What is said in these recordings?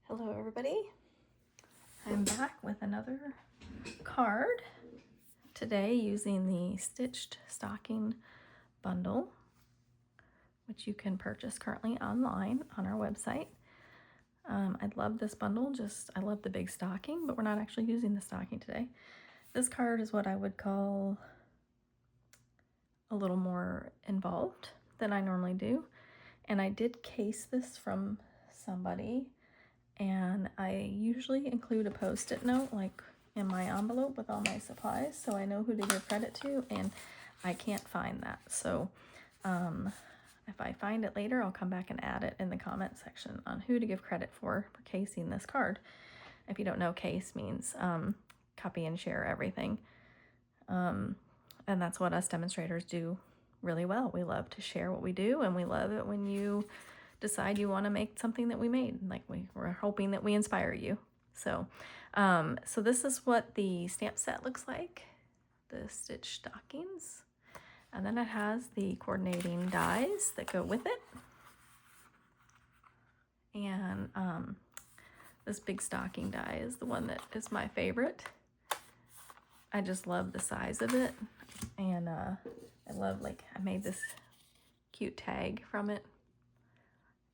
Hello everybody, I'm back with another card today using the Stitched Stocking Bundle, which you can purchase currently online on our website. I love this bundle, I love the big stocking, but we're not actually using the stocking today. This card is what I would call a little more involved than I normally do, and I did case this from somebody. And I usually include a post-it note like in my envelope with all my supplies, so I know who to give credit to, and I can't find that. So if I find it later, I'll come back and add it in the comment section on who to give credit for casing this card. If you don't know, case means copy and share everything. And that's what us demonstrators do really well. We love to share what we do, and we love it when you decide you want to make something that we made. Like we're hoping that we inspire you. So this is what the stamp set looks like, the stitched stockings. And then it has the coordinating dies that go with it. And this big stocking die is the one that is my favorite. I just love the size of it. And I love, I made this cute tag from it.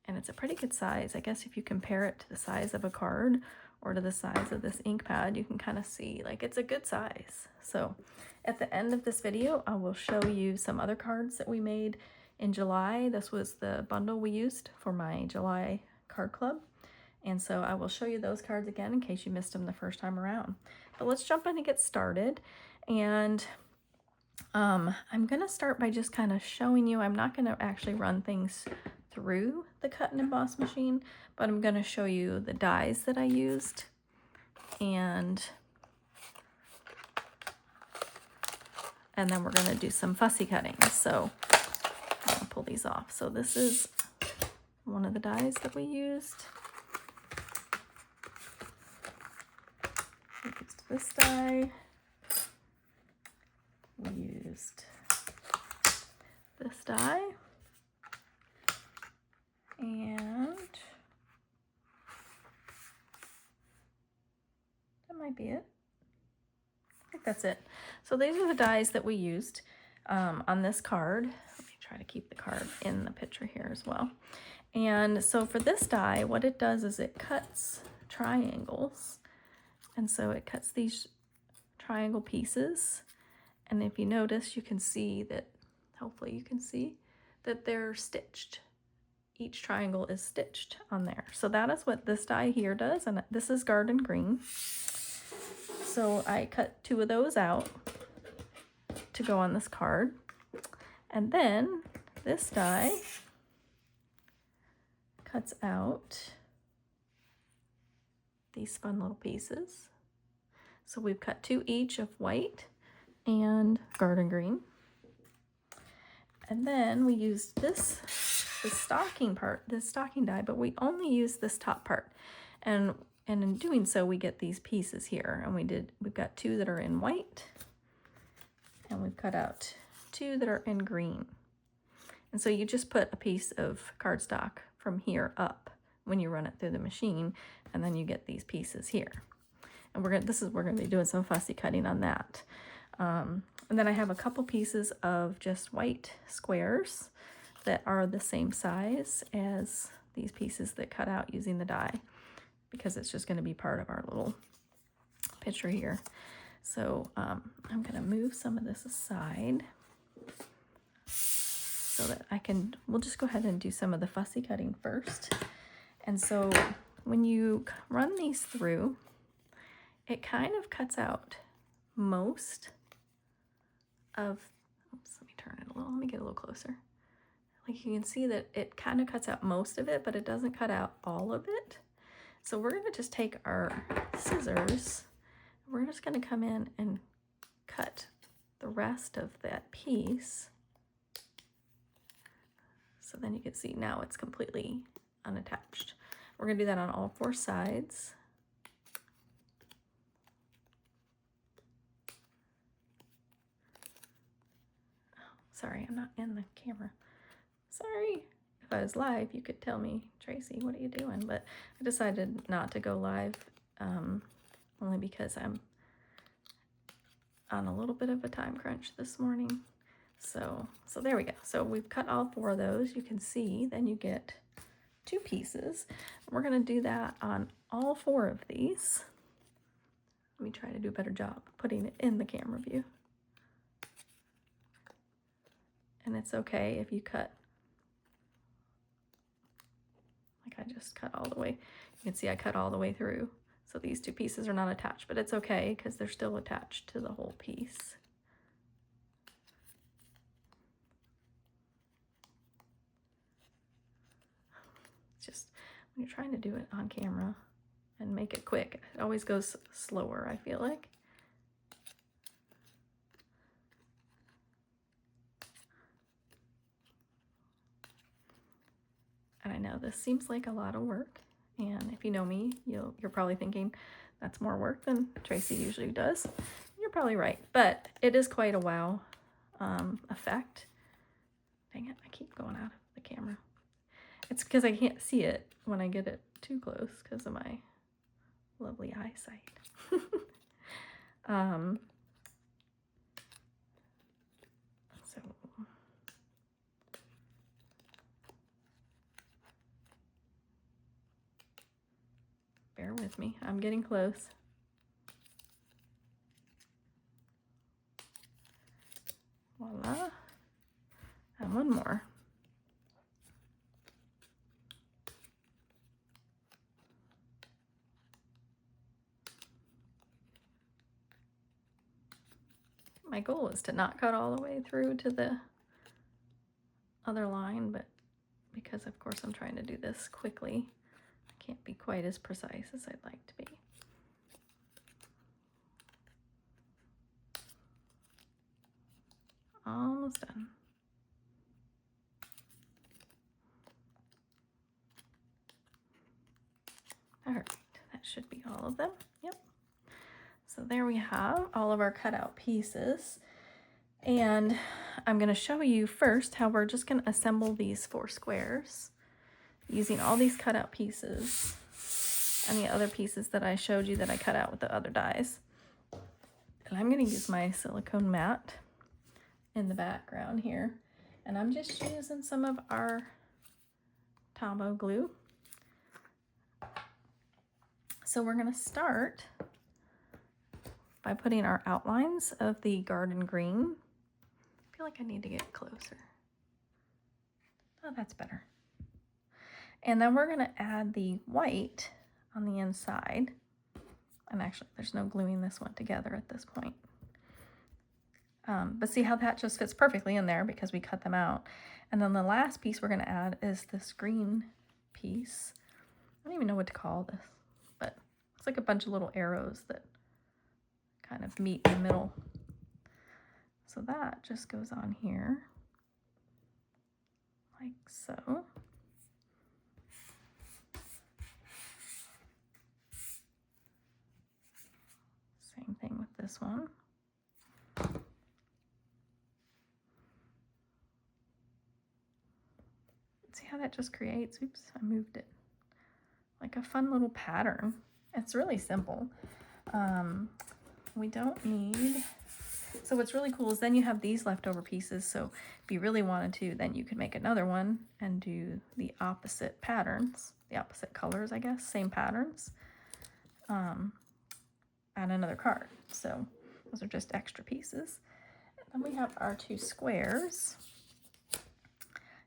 And it's a pretty good size. I guess if you compare it to the size of a card or to the size of this ink pad, you can kind of see it's a good size. So at the end of this video, I will show you some other cards that we made in July. This was the bundle we used for my July card club. And so I will show you those cards again in case you missed them the first time around. But let's jump in and get started. And I'm gonna start by just kind of showing you, I'm not gonna actually run things through the cut and emboss machine, but I'm going to show you the dies that I used, and then we're going to do some fussy cutting. So I'll pull these off. So this is one of the dies that we used. We used this die. We used this die. And that might be it. I think that's it. So these are the dies that we used on this card. Let me try to keep the card in the picture here as well. And so for this die, what it does is it cuts triangles. And so it cuts these triangle pieces. And if you notice, you can see that, hopefully you can see that they're stitched. Each triangle is stitched on there. So that is what this die here does, and this is Garden Green. So I cut 2 of those out to go on this card. And then this die cuts out these fun little pieces. So we've cut 2 each of white and Garden Green. And then we used the stocking part, this stocking die, but we only used this top part. And in doing so, we get these pieces here. And we've got 2 that are in white, and we've cut out 2 that are in green. And so you just put a piece of cardstock from here up when you run it through the machine, and then you get these pieces here. And we're gonna be doing some fussy cutting on that. And then I have a couple pieces of just white squares that are the same size as these pieces that cut out using the die, because it's just going to be part of our little picture here. So I'm going to move some of this aside so that we'll just go ahead and do some of the fussy cutting first. And so when you run these through, it kind of cuts out most of, oops, let me turn it a little, let me get a little closer. You can see that it kind of cuts out most of it, but it doesn't cut out all of it. So we're going to just take our scissors, we're just going to come in and cut the rest of that piece. So then you can see now it's completely unattached. We're going to do that on all 4 sides. Sorry, I'm not in the camera. Sorry. if I was live, you could tell me, Tracy, what are you doing? But I decided not to go live, only because I'm on a little bit of a time crunch this morning. So there we go. So we've cut all 4 of those. You can see, then you get 2 pieces. We're gonna do that on all 4 of these. Let me try to do a better job putting it in the camera view. And it's okay if you cut, like I just cut all the way. You can see I cut all the way through. So these 2 pieces are not attached, but it's okay because they're still attached to the whole piece. It's just when you're trying to do it on camera and make it quick, it always goes slower, I feel like. And I know this seems like a lot of work, and if you know me, you're probably thinking that's more work than Tracy usually does. You're probably right, but it is quite a wow effect. Dang it, I keep going out of the camera. It's because I can't see it when I get it too close because of my lovely eyesight. So bear with me, I'm getting close. Voila. And one more. My goal is to not cut all the way through to the other line, but because of course I'm trying to do this quickly, I can't be quite as precise as I'd like to be. Almost done. All right, that should be all of them. Yep. So there we have all of our cutout pieces. And I'm going to show you first how we're just going to assemble these 4 squares using all these cutout pieces and the other pieces that I showed you that I cut out with the other dies. And I'm going to use my silicone mat in the background here. And I'm just using some of our Tombow glue. So we're going to start by putting our outlines of the garden green. I feel like I need to get closer. Oh, that's better. And then we're going to add the white on the inside. And actually, there's no gluing this one together at this point. But see how that just fits perfectly in there because we cut them out. And then the last piece we're going to add is this green piece. I don't even know what to call this, but it's like a bunch of little arrows that kind of meet in the middle. So that just goes on here, like so. Same thing with this one. See how that just creates, oops, I moved it, like a fun little pattern. It's really simple. We don't need, so what's really cool is then you have these leftover pieces. So if you really wanted to, then you could make another one and do the opposite patterns, the opposite colors, I guess, same patterns, add another card. So those are just extra pieces. And then we have our 2 squares.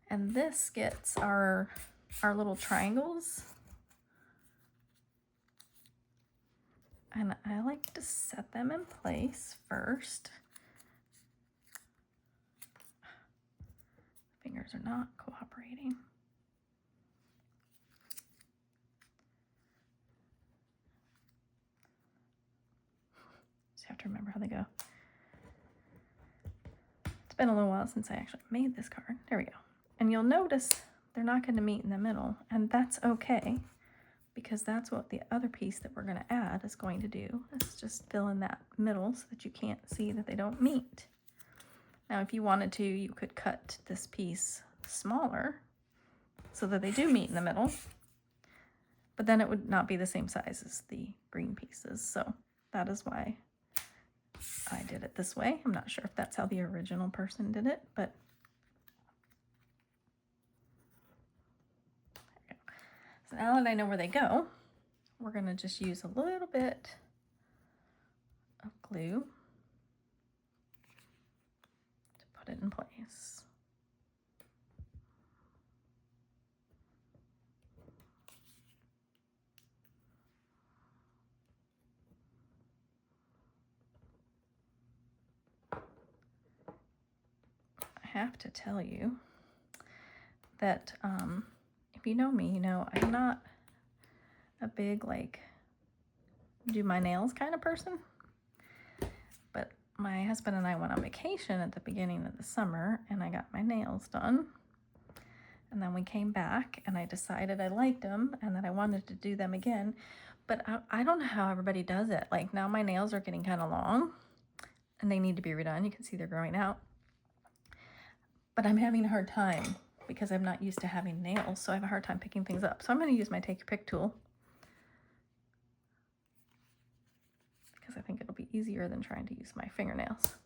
And this gets our little triangles. And I like to set them in place first. Fingers are not cooperating. Just have to remember how they go. It's been a little while since I actually made this card. There we go. And you'll notice they're not going to meet in the middle, and that's okay, because that's what the other piece that we're going to add is going to do. It's just fill in that middle so that you can't see that they don't meet. Now, if you wanted to, you could cut this piece smaller so that they do meet in the middle. But then it would not be the same size as the green pieces. So that is why I did it this way. I'm not sure if that's how the original person did it, but there we go. So now that I know where they go, we're gonna just use a little bit of glue to put it in place. I have to tell you that if you know me, you know I'm not a big like do my nails kind of person. But my husband and I went on vacation at the beginning of the summer and I got my nails done. And then we came back and I decided I liked them and that I wanted to do them again. But I don't know how everybody does it. Like now my nails are getting kind of long and they need to be redone. You can see they're growing out. But I'm having a hard time because I'm not used to having nails. So I have a hard time picking things up. So I'm going to use my Take Your Pick tool, because I think it'll be easier than trying to use my fingernails.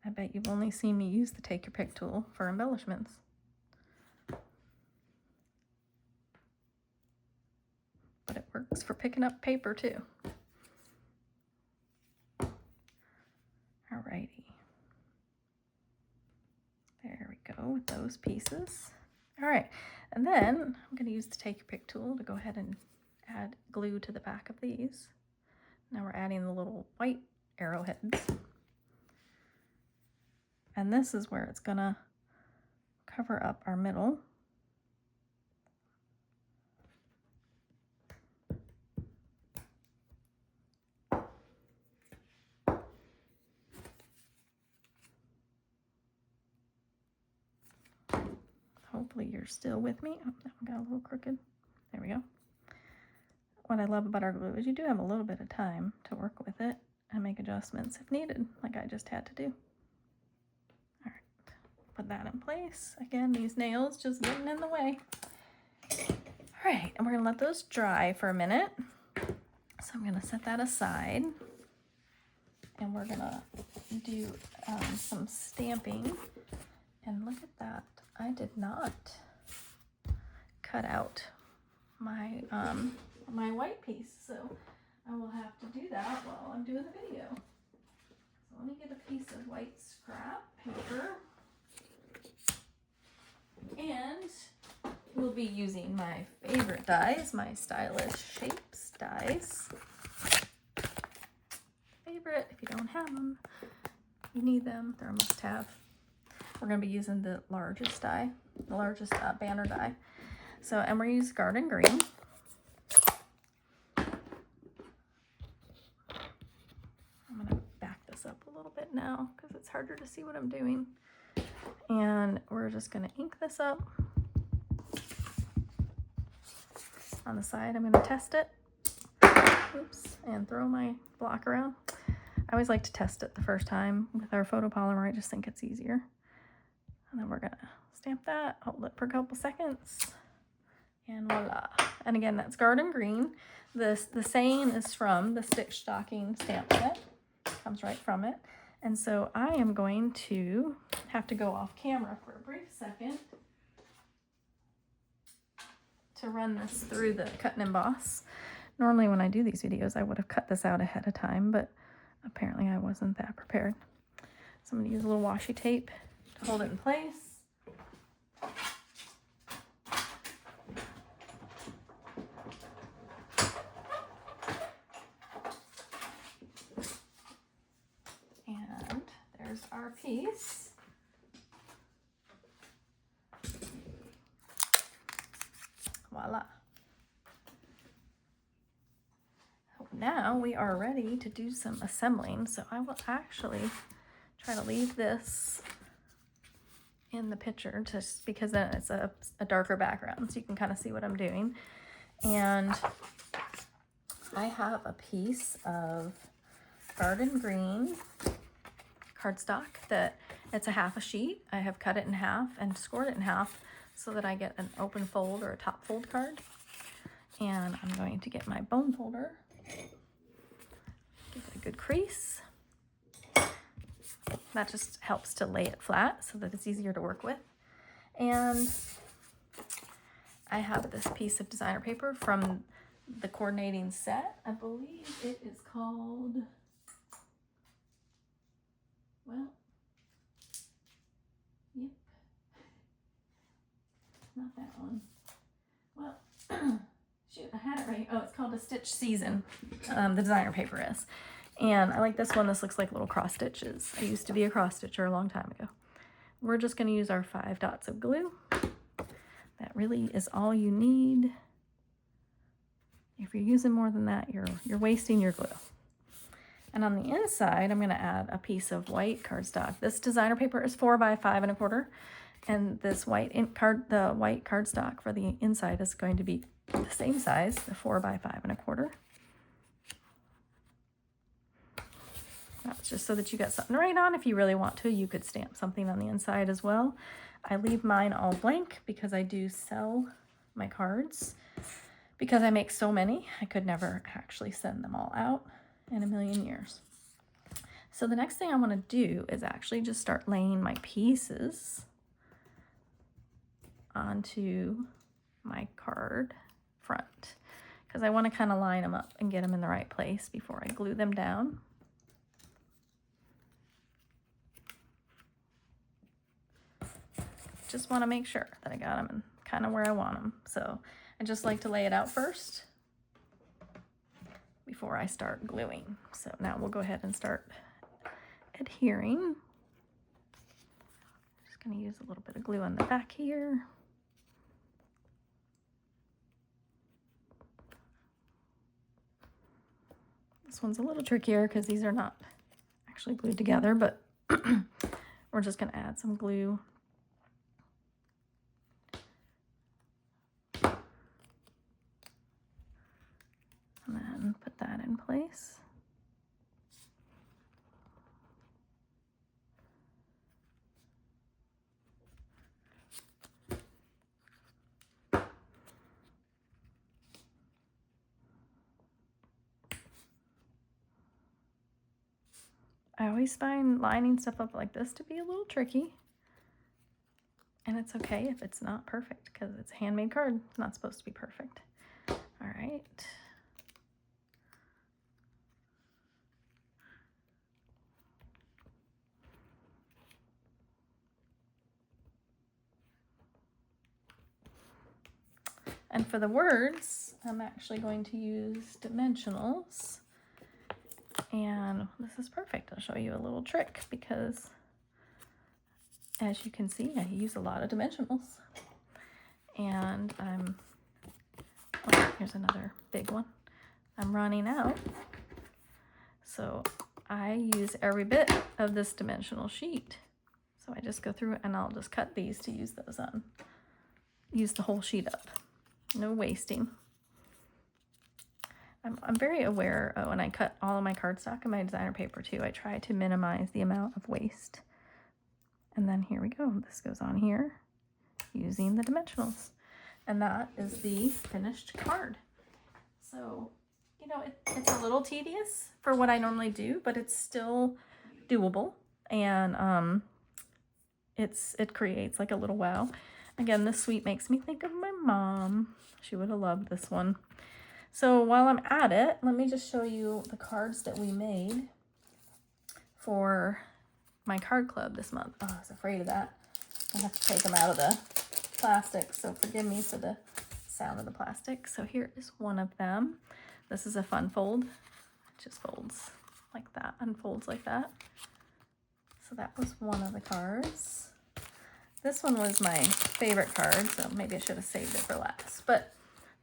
I bet you've only seen me use the Take Your Pick tool for embellishments. But it works for picking up paper too. Alrighty. There we go with those pieces. All right, and then I'm going to use the Take Your Pick tool to go ahead and add glue to the back of these. Now we're adding the little white arrowheads. And this is where it's going to cover up our middle. Hopefully you're still with me. Oh, that one got a little crooked. There we go. What I love about our glue is you do have a little bit of time to work with it and make adjustments if needed, like I just had to do. All right, put that in place. Again, these nails just getting in the way. All right, and we're gonna let those dry for a minute. So I'm gonna set that aside and we're gonna do some stamping. And look at that. I did not cut out my my white piece, so I will have to do that while I'm doing the video. So let me get a piece of white scrap paper, and we'll be using my favorite dies, my Stylish Shapes dies. Favorite, if you don't have them, you need them, they're a must-have. We're going to be using the largest die, the largest banner die. So, and we're using Garden Green. I'm going to back this up a little bit now because it's harder to see what I'm doing. And we're just going to ink this up. On the side, I'm going to test it. Oops, and throw my block around. I always like to test it the first time with our photopolymer. I just think it's easier. And then we're gonna stamp that, hold it for a couple seconds, and voila. And again, that's Garden Green. The saying is from the Stitch Stocking stamp set. Comes right from it. And so I am going to have to go off camera for a brief second to run this through the cut and emboss. Normally when I do these videos, I would have cut this out ahead of time, but apparently I wasn't that prepared. So I'm gonna use a little washi tape to hold it in place. And there's our piece. Voila. Now we are ready to do some assembling. So I will actually try to leave this in the picture just because then it's a darker background so you can kind of see what I'm doing. And I have a piece of Garden Green cardstock that it's a half a sheet. I have cut it in half and scored it in half so that I get an open fold or a top fold card. And I'm going to get my bone folder, give it a good crease. That just helps to lay it flat so that it's easier to work with. And I have this piece of designer paper from the coordinating set. I believe it is called, well, yep, not that one. Well, shoot, I had it right. Oh, it's called a Stitch Season, the designer paper is. And I like this one. This looks like little cross stitches. I used to be a cross stitcher a long time ago. We're just going to use our 5 dots of glue. That really is all you need. If you're using more than that, you're wasting your glue. And on the inside, I'm going to add a piece of white cardstock. This designer paper is 4 by 5 1/4, and this the white cardstock for the inside is going to be the same size, the 4 by 5 1/4. That's just so that you got something to write on. If you really want to, you could stamp something on the inside as well. I leave mine all blank because I do sell my cards. Because I make so many, I could never actually send them all out in a million years. So the next thing I want to do is actually just start laying my pieces onto my card front, because I want to kind of line them up and get them in the right place before I glue them down. Just want to make sure that I got them in kind of where I want them. So I just like to lay it out first before I start gluing. So now we'll go ahead and start adhering. Just going to use a little bit of glue on the back here. This one's a little trickier because these are not actually glued together, but we're just going to add some glue. And then put that in place. I always find lining stuff up like this to be a little tricky. And it's okay if it's not perfect because it's a handmade card. It's not supposed to be perfect. All right. And for the words, I'm actually going to use dimensionals. And this is perfect. I'll show you a little trick because, as you can see, I use a lot of dimensionals. And oh, here's another big one. I'm running out. So I use every bit of this dimensional sheet. So I just go through it and I'll just cut these to use those on. Use the whole sheet up. No wasting. I'm very aware when I cut all of my cardstock and my designer paper too. I try to minimize the amount of waste. And then here we go. This goes on here using the dimensionals. And that is the finished card. So, you know, it's a little tedious for what I normally do, but it's still doable. And it creates like a little wow. Again, this suite makes me think of my mom. She would have loved this one. So while I'm at it, let me just show you the cards that we made for my card club this month. Oh, I was afraid of that. I have to take them out of the plastic, so forgive me for the sound of the plastic. So here is one of them. This is a fun fold. It just folds like that, unfolds like that. So that was one of the cards. This one was my favorite card, so maybe I should have saved it for last. But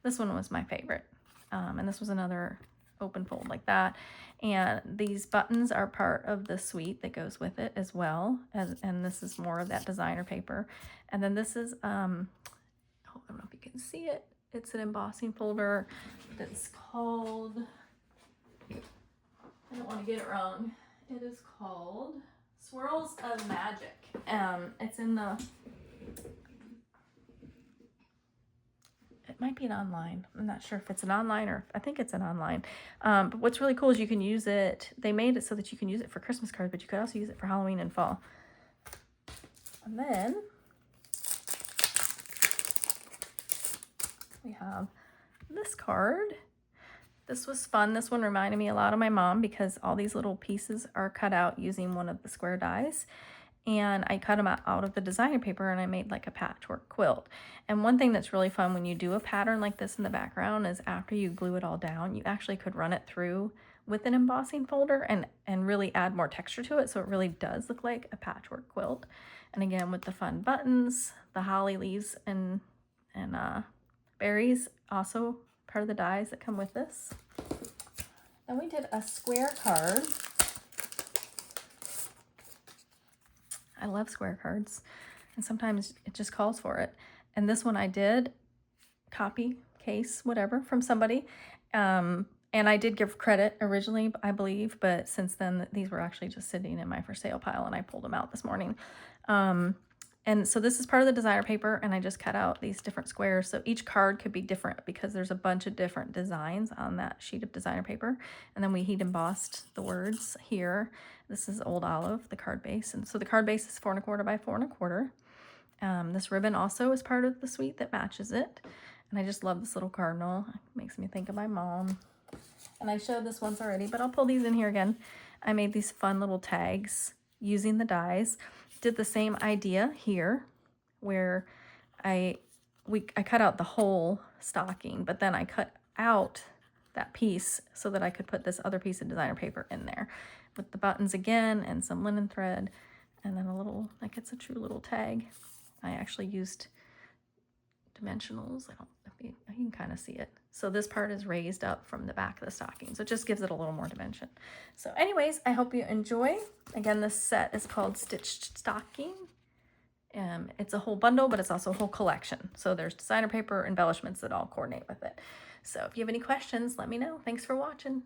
this one was my favorite. And this was another open fold like that. And these buttons are part of the suite that goes with it as well. And this is more of that designer paper. And then this is, I don't know if you can see it. It's an embossing folder that's called, I don't want to get it wrong. It is called Swirls of Magic. It's in the, it might be an online. I'm not sure if it's an online or I think it's an online. But what's really cool is you can use it. They made it so that you can use it for Christmas cards, but you could also use it for Halloween and fall. And then we have this card. This was fun. This one reminded me a lot of my mom because all these little pieces are cut out using one of the square dies. And I cut them out of the designer paper and I made like a patchwork quilt. And one thing that's really fun when you do a pattern like this in the background is after you glue it all down, you actually could run it through with an embossing folder and really add more texture to it, so it really does look like a patchwork quilt. And again, with the fun buttons, the holly leaves and berries, also part of the dies that come with this. Then we did a square card. I love square cards, and sometimes it just calls for it. And this one I did copy, case, whatever, from somebody. And I did give credit originally, I believe, but since then these were actually just sitting in my for sale pile and I pulled them out this morning. And so this is part of the designer paper, and I just cut out these different squares. So each card could be different because there's a bunch of different designs on that sheet of designer paper. And then we heat embossed the words here. This is Old Olive, the card base. And so the card base is 4 1/4 by 4 1/4. This ribbon also is part of the suite that matches it. And I just love this little cardinal. It makes me think of my mom. And I showed this once already, but I'll pull these in here again. I made these fun little tags using the dies. Did the same idea here where I cut out the whole stocking, but then I cut out that piece so that I could put this other piece of designer paper in there with the buttons again and some linen thread and then a little, like it's a true little tag. I actually used dimensionals. I don't know if you can kind of see it. So this part is raised up from the back of the stocking. So it just gives it a little more dimension. So anyways, I hope you enjoy. Again, this set is called Stitched Stocking. It's a whole bundle, but it's also a whole collection. So there's designer paper embellishments that all coordinate with it. So if you have any questions, let me know. Thanks for watching.